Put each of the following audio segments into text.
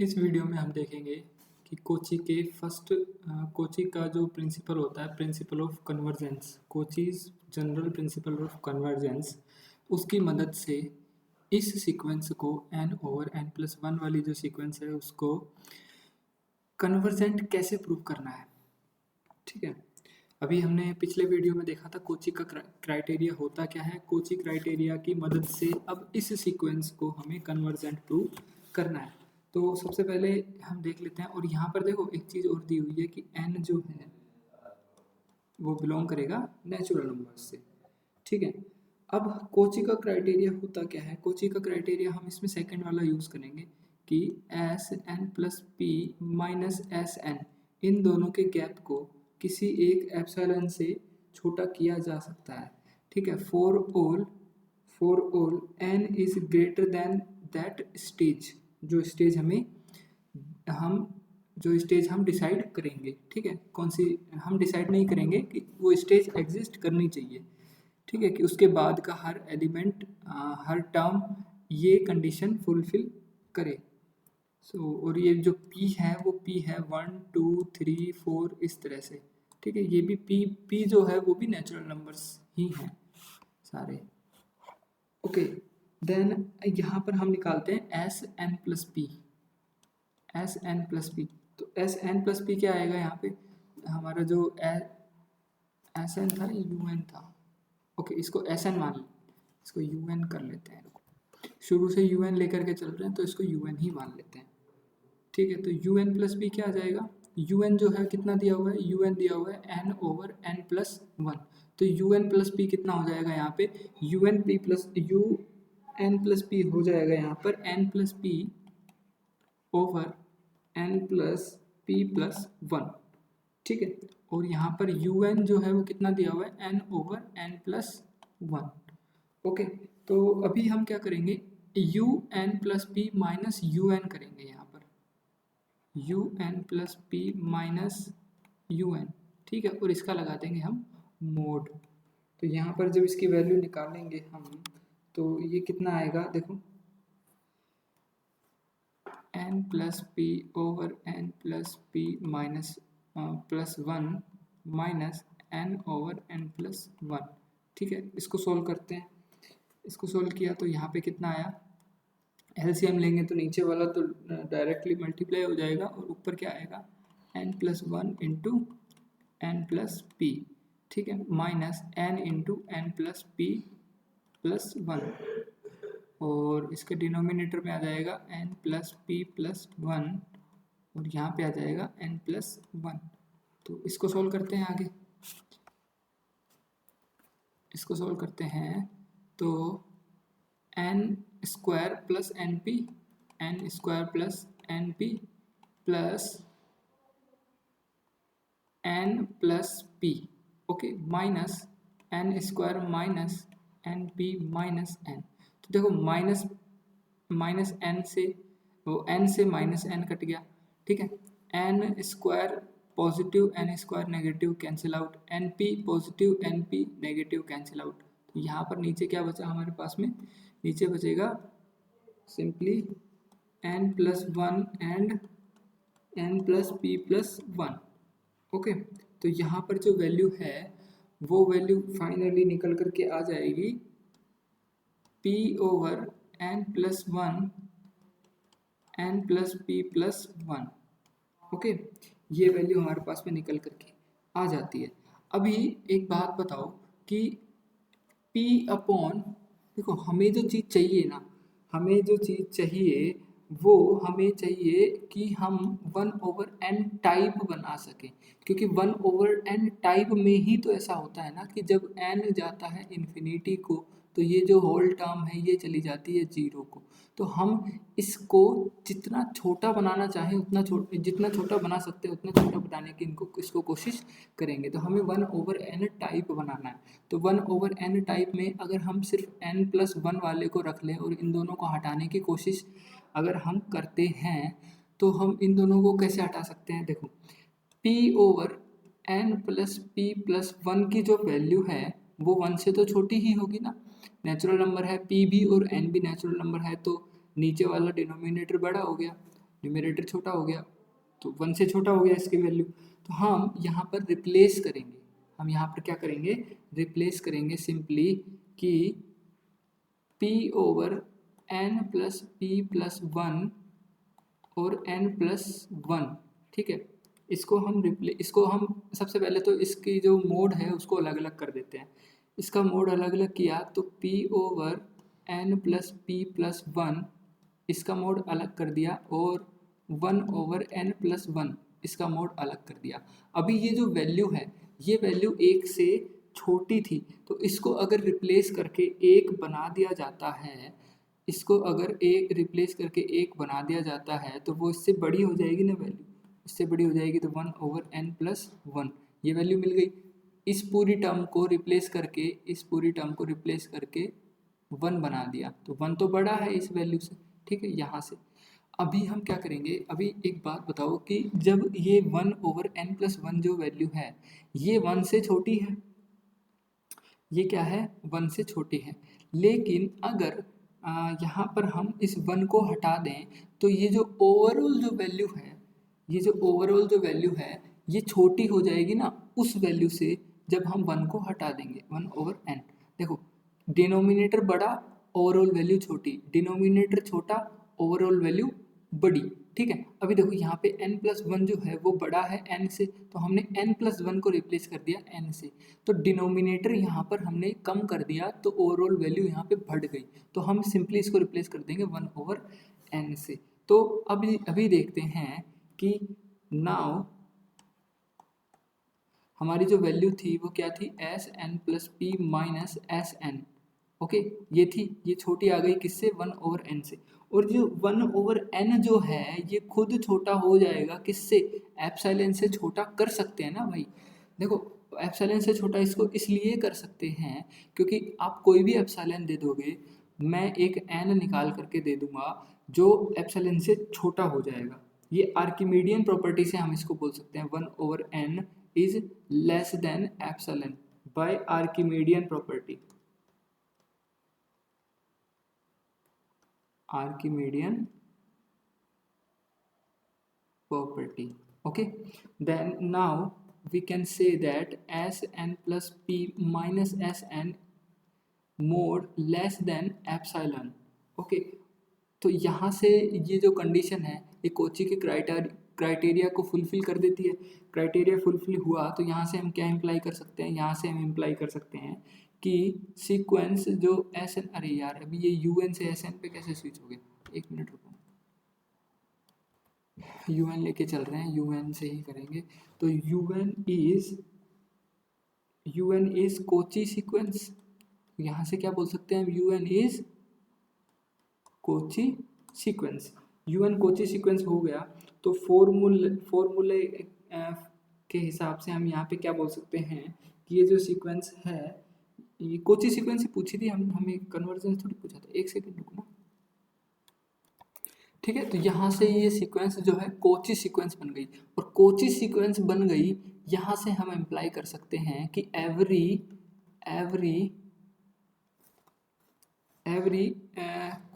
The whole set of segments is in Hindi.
इस वीडियो में हम देखेंगे कि कोची का जो प्रिंसिपल होता है, principle of convergence, कोचीज general principle of convergence, उसकी मदद से इस सीक्वेंस को n/n+1 वाली जो सीक्वेंस है उसको कन्वर्जेंट कैसे प्रूव करना है। ठीक है, अभी हमने पिछले वीडियो में देखा था कोची का क्राइटेरिया होता क्या है। कोची क्राइटेरिया की मदद से अब इस सीक्वेंस को हमें कन्वर्जेंट प्रूव करना है। तो सबसे पहले हम देख लेते हैं, और यहाँ पर देखो एक चीज़ और दी हुई है कि n जो है वो बिलोंग करेगा नेचुरल नंबर से। ठीक है, अब कोची का क्राइटेरिया होता क्या है। कोची का क्राइटेरिया हम इसमें सेकंड वाला यूज़ करेंगे कि Sn+p माइनस Sn, इन दोनों के गैप को किसी एक एप्सिलॉन से छोटा किया जा सकता है। ठीक है, for all n is greater than that stage, जो स्टेज हम डिसाइड करेंगे। ठीक है, कौन सी हम डिसाइड नहीं करेंगे कि वो स्टेज एग्जिस्ट करनी चाहिए। ठीक है, कि उसके बाद का हर एलिमेंट, हर टर्म ये कंडीशन फुलफिल करे। और ये जो p है वो p है 1 2 3 4 इस तरह से। ठीक है, ये भी p जो है वो भी नेचुरल नंबर्स ही हैं सारे। ओके, देन यहाँ पर हम निकालते हैं Sn+p। तो Sn+p क्या आएगा यहाँ पे, हमारा जो Sn था un था। ओके, इसको Sn मान लें, इसको un कर लेते हैं। शुरू से un लेकर के चल रहे हैं तो इसको un ही मान लेते हैं। ठीक है, तो un+p क्या आ जाएगा, un जो है कितना दिया हुआ है, un दिया हुआ है n/n+1। तो un+p कितना हो जाएगा यहाँ पे, un+p हो जाएगा यहाँ पर n+p/n+p+1। ठीक है, और यहाँ पर un जो है वो कितना दिया हुआ है n/n+1। ओके, तो अभी हम क्या करेंगे, un+p माइनस un करेंगे यहाँ पर, un+p माइनस un। ठीक है, और इसका लगा देंगे हम मोड। तो यहाँ पर जब इसकी वैल्यू निकालेंगे हम तो ये कितना आएगा, देखो n+p/n+p माइनस +1 माइनस n/n+1। ठीक है, इसको सोल्व करते हैं। इसको सोल्व किया तो यहाँ पे कितना आया, एलसीएम लेंगे तो नीचे वाला तो डायरेक्टली मल्टीप्लाई हो जाएगा और ऊपर क्या आएगा n+1 इंटू n+p। ठीक है, माइनस n इंटू n+p+1, और इसके डिनोमिनेटर में आ जाएगा n+p+1 और यहाँ पे आ जाएगा n+1। तो इसको सोल्व करते हैं आगे, इसको सोल्व करते हैं तो n² plus np, n² plus np plus n+p, okay, minus n² minus np minus n। तो देखो माइनस n से वो n से माइनस n कट गया। ठीक है, n² positive n² negative cancel out, np positive np negative cancel out. तो यहाँ पर नीचे क्या बचा हमारे पास में, नीचे बचेगा simply n+1 and n+p+1। Okay, तो यहाँ पर जो वैल्यू है वो वैल्यू फाइनली निकल करके आ जाएगी p/n+1 n+p+1। ओके, ये वैल्यू हमारे पास में निकल करके आ जाती है। अभी एक बात बताओ कि देखो हमें जो चीज़ चाहिए ना, हमें जो चीज़ चाहिए वो हमें चाहिए कि हम 1/n टाइप बना सकें, क्योंकि 1/n टाइप में ही तो ऐसा होता है ना कि जब n जाता है इन्फिनिटी को तो ये जो होल टर्म है ये चली जाती है 0 को। तो हम इसको जितना छोटा बनाना चाहें उतना जितना छोटा बना सकते हैं उतना छोटा बनाने की इसको कोशिश करेंगे। तो हमें 1/n टाइप बनाना है। तो 1/n टाइप में अगर हम सिर्फ n+1 वाले को रख लें और इन दोनों को हटाने की कोशिश अगर हम करते हैं तो हम इन दोनों को कैसे हटा सकते हैं, देखो p/n+p+1 की जो वैल्यू है वो 1 से तो छोटी ही होगी ना, नेचुरल नंबर है p भी और n भी नेचुरल नंबर है, तो नीचे वाला डिनोमिनेटर बड़ा हो गया। न्यूमरेटर छोटा हो गया तो 1 से छोटा हो गया इसकी वैल्यू। तो हम यहाँ पर रिप्लेस करेंगे, हम यहाँ पर क्या करेंगे, रिप्लेस करेंगे सिंपली कि p over n plus p plus 1 और n प्लस 1, ठीक है। इसको हम सबसे पहले तो इसकी जो मोड है उसको अलग अलग कर देते हैं। इसका मोड अलग अलग किया तो p over n plus p plus 1 इसका मोड अलग कर दिया और 1 ओवर n प्लस 1 इसका मोड अलग कर दिया। अभी ये जो वैल्यू है ये वैल्यू 1 से छोटी थी, तो इसको अगर रिप्लेस करके 1 बना दिया जाता है, इसको अगर एक रिप्लेस करके 1 बना दिया जाता है तो वो इससे बड़ी हो जाएगी ना वैल्यू, इससे बड़ी हो जाएगी तो 1 ओवर n प्लस 1 ये वैल्यू मिल गई। इस पूरी टर्म को रिप्लेस करके 1 बना दिया तो 1 तो बड़ा है इस वैल्यू से, ठीक है। यहाँ से अभी हम क्या करेंगे, अभी एक बात बताओ कि जब ये 1 ओवर n प्लस 1 जो वैल्यू है ये 1 से छोटी है, ये क्या है 1 से छोटी है, लेकिन अगर यहाँ पर हम इस 1 को हटा दें तो ये जो ओवरऑल जो वैल्यू है, ये जो ओवरऑल जो वैल्यू है ये छोटी हो जाएगी ना उस वैल्यू से जब हम 1 को हटा देंगे, 1 ओवर n। देखो डिनोमिनेटर बड़ा, ओवरऑल वैल्यू छोटी, डिनोमिनेटर छोटा, ओवरऑल वैल्यू बड़ी, ठीक है। अभी देखो यहाँ पे n प्लस 1 जो है वो बड़ा है n से, तो हमने n प्लस 1 को रिप्लेस कर दिया n से, तो डिनोमिनेटर यहाँ पर हमने कम कर दिया तो ओवरऑल वैल्यू यहाँ पे बढ़ गई, तो हम सिंपली इसको रिप्लेस कर देंगे 1 ओवर n से। तो अभी देखते हैं कि नाउ हमारी जो वैल्यू थी वो क्या थी, S N plus P minus S N, okay ये थी, ये छोटी आ गई किससे, 1 ओवर n से। और जो 1 ओवर n जो है ये खुद छोटा हो जाएगा किससे, एप्सिलॉन से छोटा कर सकते हैं ना भाई। देखो एप्सिलॉन से छोटा इसको इसलिए कर सकते हैं क्योंकि आप कोई भी एप्सिलॉन दे दोगे, मैं एक n निकाल करके दे दूंगा जो एप्सिलॉन से छोटा हो जाएगा। ये आर्किमीडियन प्रॉपर्टी से हम इसको बोल सकते हैं 1 over n is less than epsilon by Archimedean property, Archimedean property, okay। Then now we can say that Sn plus p minus Sn mod less than epsilon, okay। तो यहाँ से ये जो कंडीशन है ये कोची के क्राइटेरिया को फुलफिल कर देती है। क्राइटेरिया फुलफिल हुआ तो यहाँ से हम क्या इम्प्लाई कर सकते हैं, यहाँ से हम इम्प्लाई कर सकते हैं कि सीक्वेंस जो एस एन, अरे यार अभी ये यू एन से एस एन पे कैसे स्विच हो गया, एक मिनट रुको, यू एन लेके चल रहे हैं, यू एन से ही करेंगे। तो U N is Cauchy sequence, यहाँ से क्या बोल सकते हैं हम, U N is Cauchy sequence, U N Cauchy sequence हो गया। तो फॉर्मूले के हिसाब से हम यहाँ पे क्या बोल सकते हैं कि ये जो सीक्वेंस है ये कोची सीक्वेंस ही पूछी थी हमें कन्वर्जन थोड़ी पूछा था, एक सेकंड रुकना, ठीक है। तो यहाँ से ये सीक्वेंस जो है कोची सीक्वेंस बन गई, और कोची सीक्वेंस बन गई यहाँ से हम इम्प्लाई कर सकते हैं कि every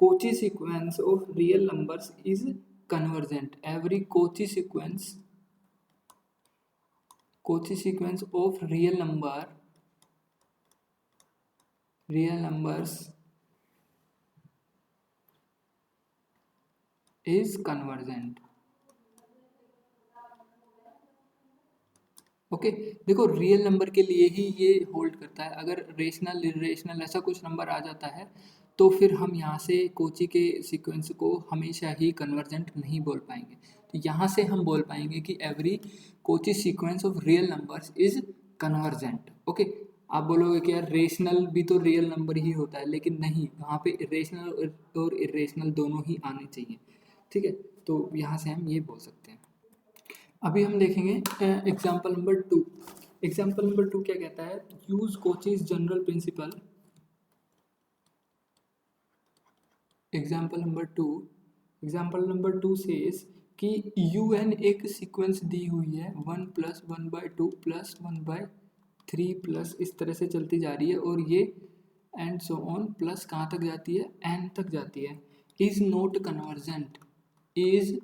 Cauchy sequence of real numbers is convergent, every Cauchy sequence of real numbers is convergent, okay. देखो रियल नंबर के लिए ही ये होल्ड करता है, अगर रेशनल इरेशनल ऐसा कुछ नंबर आ जाता है तो फिर हम यहाँ से कोची के सीक्वेंस को हमेशा ही कन्वर्जेंट नहीं बोल पाएंगे। तो यहाँ से हम बोल पाएंगे कि every Kochi sequence of real numbers is convergent, okay. आप बोलोगे कि यार रेशनल भी तो रियल नंबर ही होता है, लेकिन नहीं, वहाँ पे इरेशनल और इरेशनल दोनों ही आने चाहिए, ठीक है। तो यहाँ से हम ये बोल सकते हैं। अभी हम देखेंगे एग्जाम्पल नंबर 2। एग्जाम्पल नंबर 2 क्या कहता है, use कोचीज general principle. Example number 2 says कि un एक सीक्वेंस दी हुई है 1 प्लस 1/2 प्लस 1/3 प्लस इस तरह से चलती जा रही है, और ये एंड सो ऑन प्लस कहाँ तक जाती है, n तक जाती है। Is not convergent, is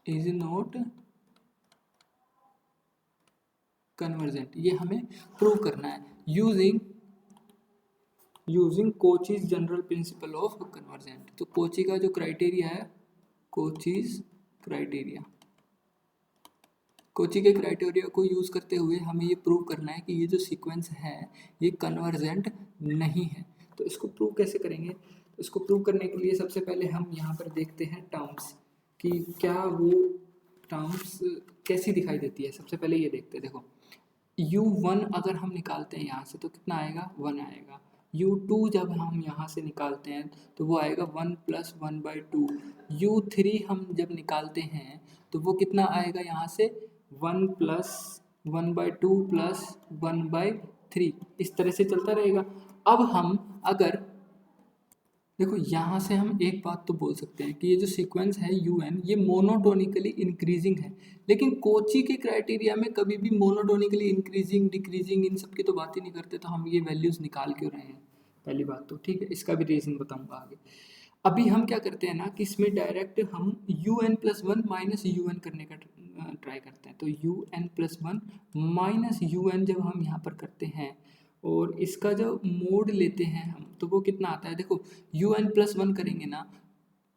is not convergent, ये हमें प्रूव करना है using कोचीज general principle of convergent. तो कोची का जो क्राइटेरिया है, कोचीज क्राइटेरिया, कोची के क्राइटेरिया को यूज करते हुए हमें ये प्रूव करना है कि ये जो सीक्वेंस है ये कन्वर्जेंट नहीं है। तो इसको प्रूव कैसे करेंगे? तो इसको प्रूव करने के लिए सबसे पहले हम यहाँ पर देखते हैं टर्म्स कि क्या वो टर्म्स कैसी दिखाई देती है। सबसे पहले ये देखते हैं, देखो u1 अगर हम निकालते हैं यहाँ से तो कितना आएगा, 1 आएगा। u2 जब हम यहाँ से निकालते हैं तो वो आएगा 1 + 1/2। u3 हम जब निकालते हैं तो वो कितना आएगा यहाँ से, 1 + 1/2 + 1/3। इस तरह से चलता रहेगा। अब हम अगर देखो यहाँ से हम एक बात तो बोल सकते हैं कि ये जो सीक्वेंस है UN ये मोनोटोनिकली इंक्रीजिंग है, लेकिन कोची के क्राइटेरिया में कभी भी मोनोटोनिकली इंक्रीजिंग डिक्रीजिंग इन सब की तो बात ही नहीं करते, तो हम ये वैल्यूज निकाल क्यों रहे हैं? पहली बात तो ठीक है, इसका भी रीज़न बताऊंगा आगे। अभी हम क्या करते हैं ना कि इसमें डायरेक्ट हम UN+1 - UN करने का ट्राई करते हैं। तो UN+1 - UN जब हम यहाँ पर करते हैं और इसका जो मोड लेते हैं हम, तो वो कितना आता है, देखो UN+1 करेंगे ना,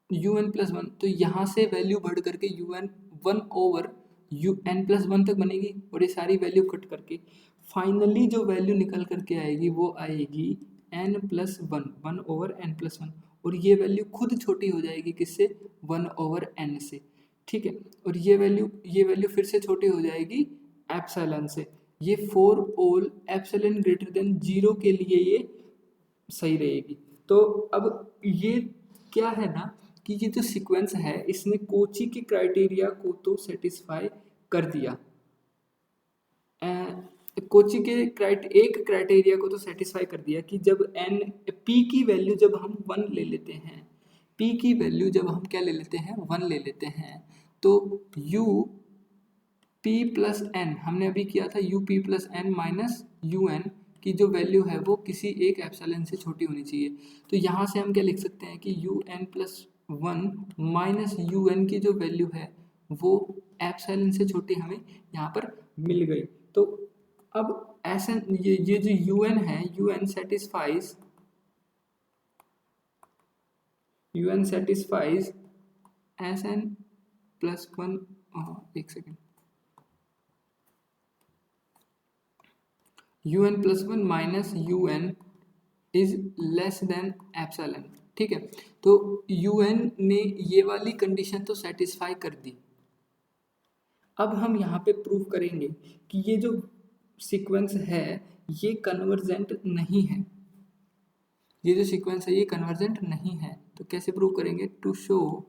UN+1 तो यहाँ से वैल्यू बढ़ करके UN1/UN+1 तक बनेगी और ये सारी वैल्यू कट करके फाइनली जो वैल्यू निकल करके आएगी वो आएगी N+1, 1/N+1, और ये वैल्यू खुद छोटी हो जाएगी किससे, 1/N से, ठीक है। और ये वैल्यू फिर से छोटी हो जाएगी एप्सिलॉन से। ये for all epsilon greater than 0 के लिए ये सही रहेगी। तो अब ये क्या है ना कि ये जो सीक्वेंस है इसने कोची के क्राइटेरिया को तो सेटिस्फाई कर दिया, कोची के एक क्राइटेरिया को तो सेटिस्फाई कर दिया कि जब पी की वैल्यू जब हम 1 ले लेते हैं, पी की वैल्यू जब हम क्या ले लेते हैं, 1 ले लेते हैं, तो यू पी प्लस एन हमने अभी किया था, U P plus N minus U N की जो वैल्यू है वो किसी एक एप्सिलॉन से छोटी होनी चाहिए। तो यहाँ से हम क्या लिख सकते हैं कि U N plus 1 minus U N की जो वैल्यू है वो एप्सिलॉन से छोटी हमें यहाँ पर मिल गई। तो अब ऐसा ये जो यू एन है, U N satisfies S N plus 1, एक second, UN+1 minus UN is less than epsilon, ठीक है। तो UN ने ये वाली कंडीशन तो सेटिस्फाई कर दी। अब हम यहाँ पे प्रूव करेंगे कि ये जो सीक्वेंस है ये कन्वर्जेंट नहीं है, ये जो सीक्वेंस है ये कन्वर्जेंट नहीं है। तो कैसे प्रूव करेंगे, to show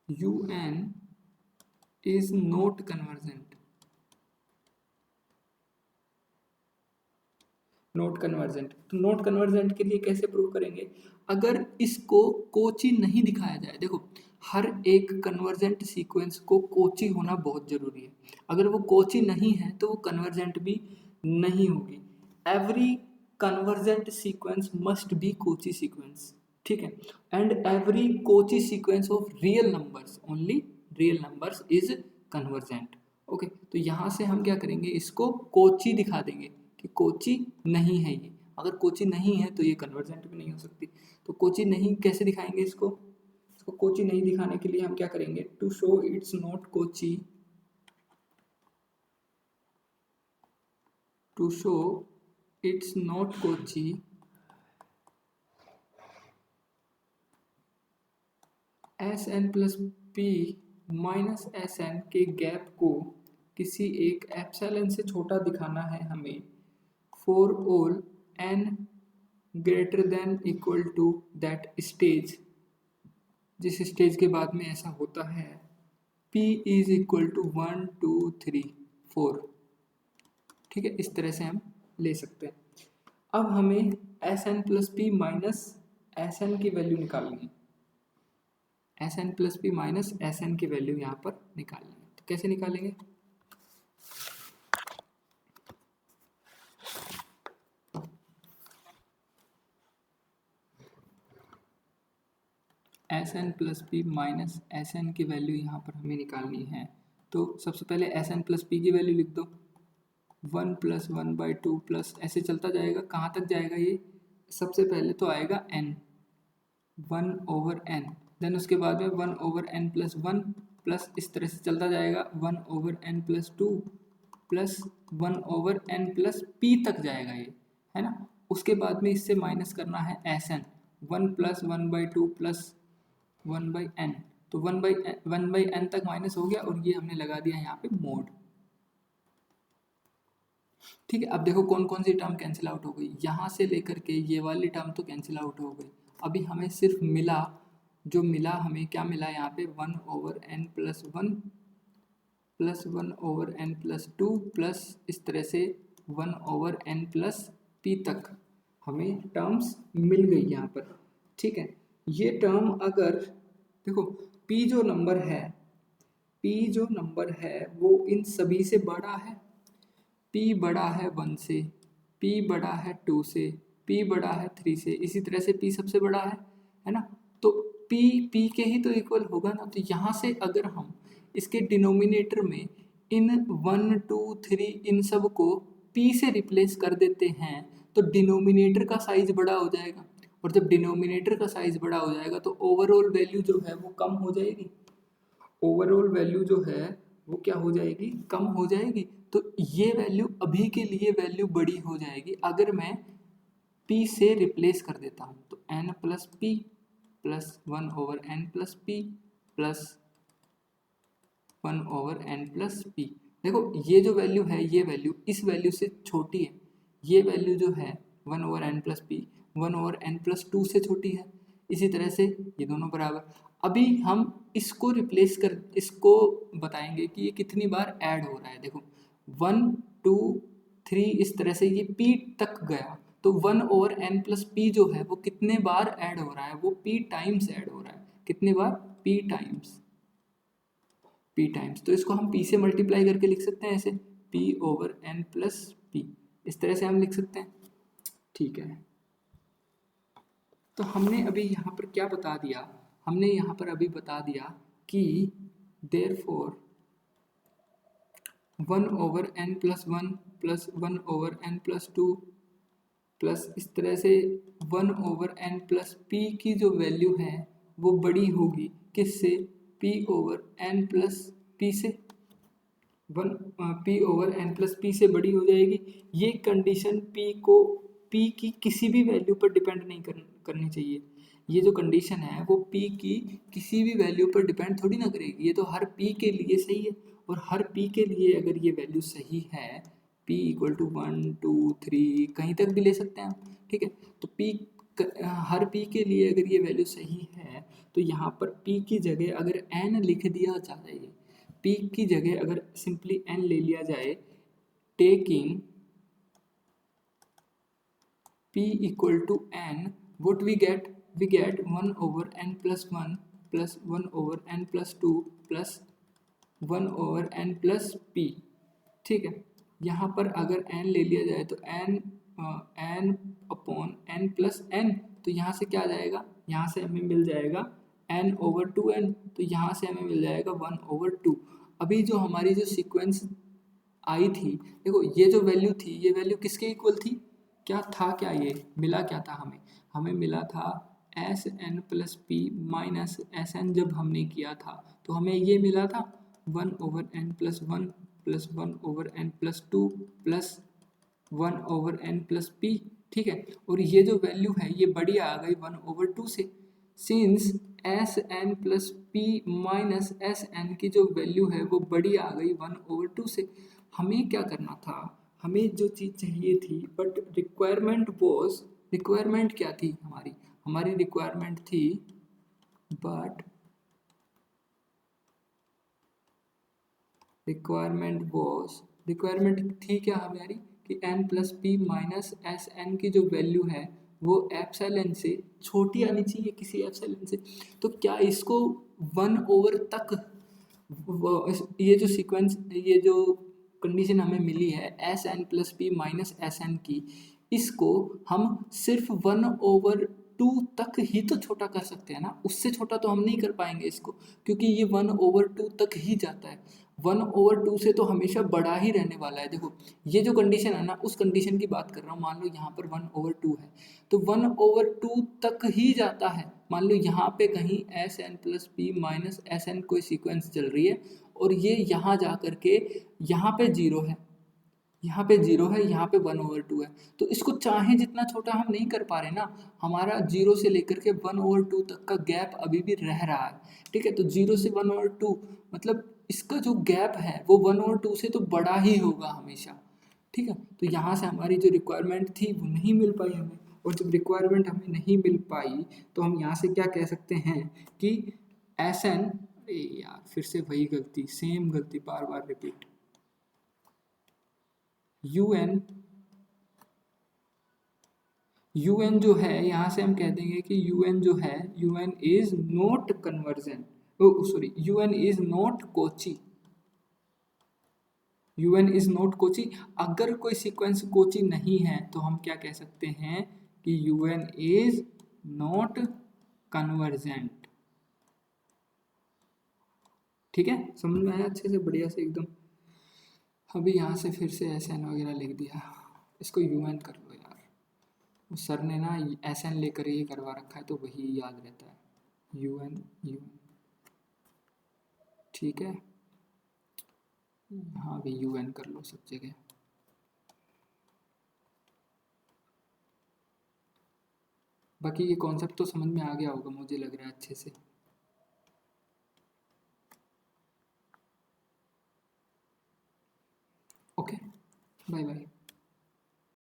UN is not convergent, not convergent. तो नॉट कन्वर्जेंट के लिए कैसे प्रूव करेंगे, अगर इसको कोची नहीं दिखाया जाए, देखो हर एक कन्वर्जेंट सीक्वेंस को कोची होना बहुत जरूरी है, अगर वो कोची नहीं है तो वो कन्वर्जेंट भी नहीं होगी। Every convergent sequence must be Kochi sequence, ठीक है। And every Kochi sequence of real numbers, only real numbers is convergent, okay. तो यहाँ से हम क्या करेंगे, इसको कोची दिखा देंगे कि कोची नहीं है ये, अगर कोची नहीं है तो ये कन्वर्जेंट भी नहीं हो सकती। तो कोची नहीं कैसे दिखाएंगे इसको कोची नहीं दिखाने के लिए हम क्या करेंगे, to show it's not Cauchy, to show it's not Cauchy S N plus P minus S N के गैप को किसी एक एप्सिलॉन से छोटा दिखाना है हमें for all N greater than equal to that stage, जिस स्टेज के बाद में ऐसा होता है p इज इक्वल टू 1 2 3 4, ठीक है। इस तरह से हम ले सकते हैं। अब हमें S N plus P minus S N की वैल्यू निकालनी है, S N plus P minus S N की वैल्यू यहाँ पर निकालनी है। तो कैसे निकालेंगे, S N plus P minus S N की वैल्यू यहाँ पर हमें निकालनी है। तो सबसे पहले एस एन प्लस पी की वैल्यू लिख दो, 1 + 1/2 प्लस ऐसे चलता जाएगा। कहाँ तक जाएगा ये? सबसे पहले तो आएगा n, 1/n, देन उसके बाद में 1/n + 1 प्लस इस तरह से चलता जाएगा 1/n + 2 प्लस 1/n + p तक जाएगा ये, है ना। उसके बाद में इससे माइनस करना है Sn, 1 + 1/2 प्लस 1/n, तो 1/n तक माइनस हो गया और ये हमने लगा दिया यहाँ पे मोड। ठीक है, अब देखो कौन कौन सी टर्म कैंसिल आउट हो गई, यहाँ से लेकर के ये वाली टर्म तो कैंसिल आउट हो गई। अभी हमें सिर्फ मिला, जो मिला हमें क्या मिला यहाँ पे 1/n + 1 प्लस 1/n + 2 प्लस इस तरह से 1/n + p तक हमें टर्म्स मिल गई यहाँ पर। ठीक है, ये टर्म अगर देखो p जो नंबर है वो इन सभी से बड़ा है, p बड़ा है 1 से, p बड़ा है 2 से, p बड़ा है 3 से, इसी तरह से p सबसे बड़ा है ना। तो p के ही तो इक्वल होगा ना। तो यहाँ से अगर हम इसके डिनोमिनेटर में इन 1 2 3 इन सब को p से रिप्लेस कर देते हैं तो डिनोमिनेटर का साइज बड़ा हो जाएगा, और जब डिनोमिनेटर का साइज बड़ा हो जाएगा तो ओवरऑल वैल्यू जो है वो कम हो जाएगी। ओवरऑल वैल्यू जो है वो क्या हो जाएगी? कम हो जाएगी। तो ये वैल्यू अभी के लिए वैल्यू बड़ी हो जाएगी अगर मैं p से रिप्लेस कर देता हूँ। तो n + p plus 1/n + p plus 1/n + p। देखो ये जो वैल्यू है ये वैल्यू इस वैल्यू से छोटी है, ये वैल्यू जो है 1/n + p 1/n + 2 से छोटी है। इसी तरह से ये दोनों बराबर। अभी हम इसको रिप्लेस कर इसको बताएंगे कि ये कितनी बार ऐड हो रहा है। देखो 1 2 3 इस तरह से ये p तक गया, तो 1/n + p जो है वो कितने बार ऐड हो रहा है? वो p टाइम्स ऐड हो रहा है। कितने बार? p times. तो इसको हम p से मल्टीप्लाई करके लिख सकते हैं ऐसे, p/n + p, इस तरह से हम लिख सकते हैं। ठीक है, तो हमने अभी यहाँ पर क्या बता दिया? हमने यहाँ पर अभी बता दिया कि therefore 1/n + 1 plus 1/n + 2 plus इस तरह से 1/n + p की जो वैल्यू है वो बड़ी होगी किससे? p/n + p से। p/n + p से बड़ी हो जाएगी। ये कंडीशन p की किसी भी वैल्यू पर डिपेंड नहीं करनी चाहिए। ये जो कंडीशन है वो p की किसी भी वैल्यू पर डिपेंड थोड़ी ना करेगी, ये तो हर p के लिए सही है। और हर p के लिए अगर ये वैल्यू सही है, p = 1 2 3 कहीं तक भी ले सकते हैं हम। ठीक है, तो हर p के लिए अगर ये वैल्यू सही है तो यहाँ पर p की जगह अगर n लिख दिया जाए, p की जगह अगर सिंपली n ले लिया जाए, taking p = n, what we get 1/n + 1 plus 1/n + 2 plus 1/n + p। ठीक है, यहाँ पर अगर n ले लिया जाए तो n/n + n, तो यहाँ से क्या आ जाएगा? यहाँ से हमें मिल जाएगा n/2n, तो यहाँ से हमें मिल जाएगा 1/2। अभी जो हमारी जो सीक्वेंस आई थी, देखो ये जो वैल्यू थी ये वैल्यू किसके इक्वल थी? क्या था? क्या ये मिला क्या था हमें मिला था Sn + p माइनस Sn। जब हमने किया था तो हमें ये मिला था 1/n + 1 plus 1/n + 2 plus 1/n + p। ठीक है, और ये जो वैल्यू है ये बड़ी आ गई 1/2 से। Since Sn + p minus Sn की जो वैल्यू है वो बड़ी आ गई 1/2 से। हमें क्या करना था? हमें जो चीज़ चाहिए थी, बट रिक्वायरमेंट क्या थी हमारी रिक्वायरमेंट थी रिक्वायरमेंट थी क्या हमारी? कि n + p माइनस Sn की जो वैल्यू है वो एप्सिलॉन से छोटी आनी चाहिए, किसी एप्सिलॉन से। तो क्या इसको 1 तक ये जो सीक्वेंस ये जो कंडीशन हमें मिली है Sn + p माइनस Sn की, इसको हम सिर्फ 1/2 2 तक ही तो छोटा कर सकते हैं ना, उससे छोटा तो हम नहीं कर पाएंगे इसको, क्योंकि ये 1/2 तक ही जाता है। 1/2 से तो हमेशा बड़ा ही रहने वाला है। देखो ये जो कंडीशन है ना, उस कंडीशन की बात कर रहा हूँ। मान लो यहाँ पर 1/2 है तो 1/2 तक ही जाता है। मान लो यहाँ पे कहीं SN + P - SN कोई सीक्वेंस चल रही है और ये यहाँ जा करके यहाँ पे 0 है, यहाँ पे 0 है, यहाँ पे 1/2 है, तो इसको चाहे जितना छोटा हम नहीं कर पा रहे ना। हमारा 0 से लेकर के 1/2 तक का गैप अभी भी रह रहा है, ठीक है। तो 0 से 1/2 मतलब इसका जो गैप है वो 1/2 से तो बड़ा ही होगा हमेशा, ठीक है। तो यहाँ से हमारी जो रिक्वायरमेंट थी वो नहीं मिल पाई हमें, और जब रिक्वायरमेंट हमें नहीं मिल पाई तो हम यहाँ से क्या कह सकते हैं कि SN, अरे यार फिर से वही गलती, सेम गलती बार बार रिपीट, UN जो है यहाँ से हम कह देंगे कि UN जो है, UN is not conversion, sorry UN is not Kochi, UN is not Kochi. अगर कोई सीक्वेंस कोची नहीं है तो हम क्या कह सकते हैं कि UN इज नॉट कन्वर्जेंट, ठीक है। समझ में आया अच्छे से, बढ़िया से एकदम। अभी यहाँ से फिर से SN वगैरह लिख दिया, इसको UN कर लो यार, सर ने ना SN लेकर ही करवा रखा है तो वही याद रहता है, UN UN, ठीक है। हाँ भी UN कर लो सब जगह। बाकी ये कॉन्सेप्ट तो समझ में आ गया होगा मुझे लग रहा है अच्छे से। Okay, bye bye.